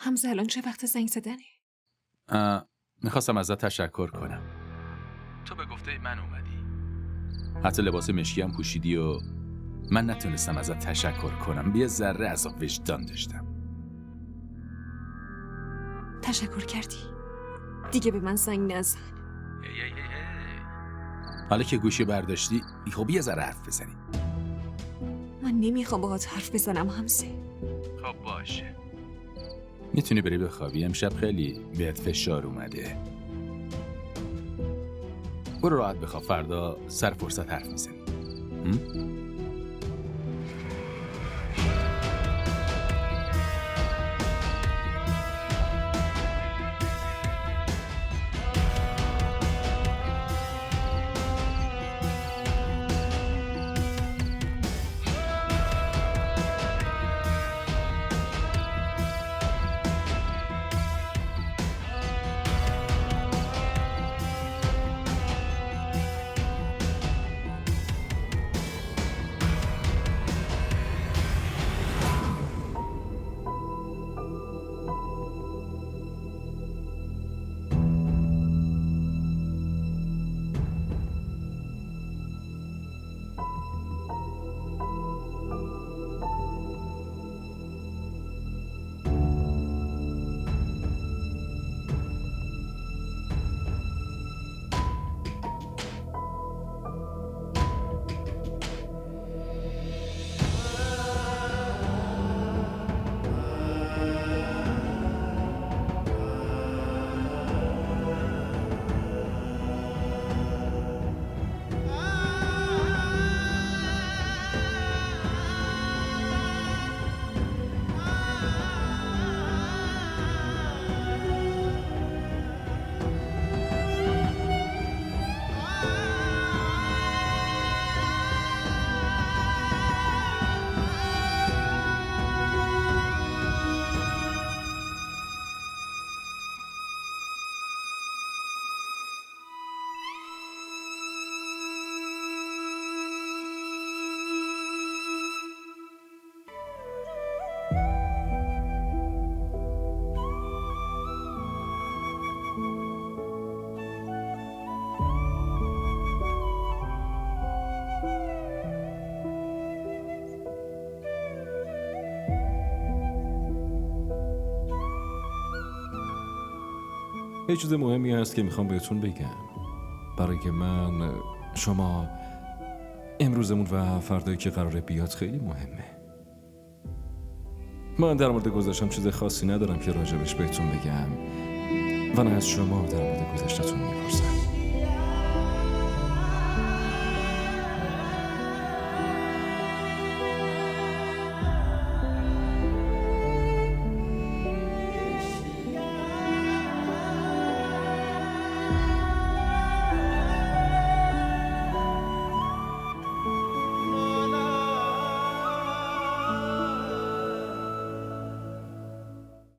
حمزه الان چه وقت زنگ زدنی؟ میخواستم ازت تشکر کنم. تو به گفته من اومدی. حتی لباس مشکی هم پوشیدی و من نتونستم ازت تشکر کنم. یه ذره عذاب وجدان داشتم. تشکر کردی؟ دیگه به من زنگ نزن. حالا که گوشی برداشتی خب یه ذره حرف بزنی. من نمیخوام باهات حرف بزنم حمزه. خب باشه. میتونی بری بخوابی، امشب خیلی بهت فشار اومده. برو راحت بخواب، فردا سر فرصت حرف میزنی. یه چیز مهمی هست که میخوام بهتون بگم. برای من شما امروزمون و فردایی که قراره بیاد خیلی مهمه. من در مورد گذشتم چیز خاصی ندارم که راجبش بهتون بگم و نه از شما در مورد گذشتتون میپرسم.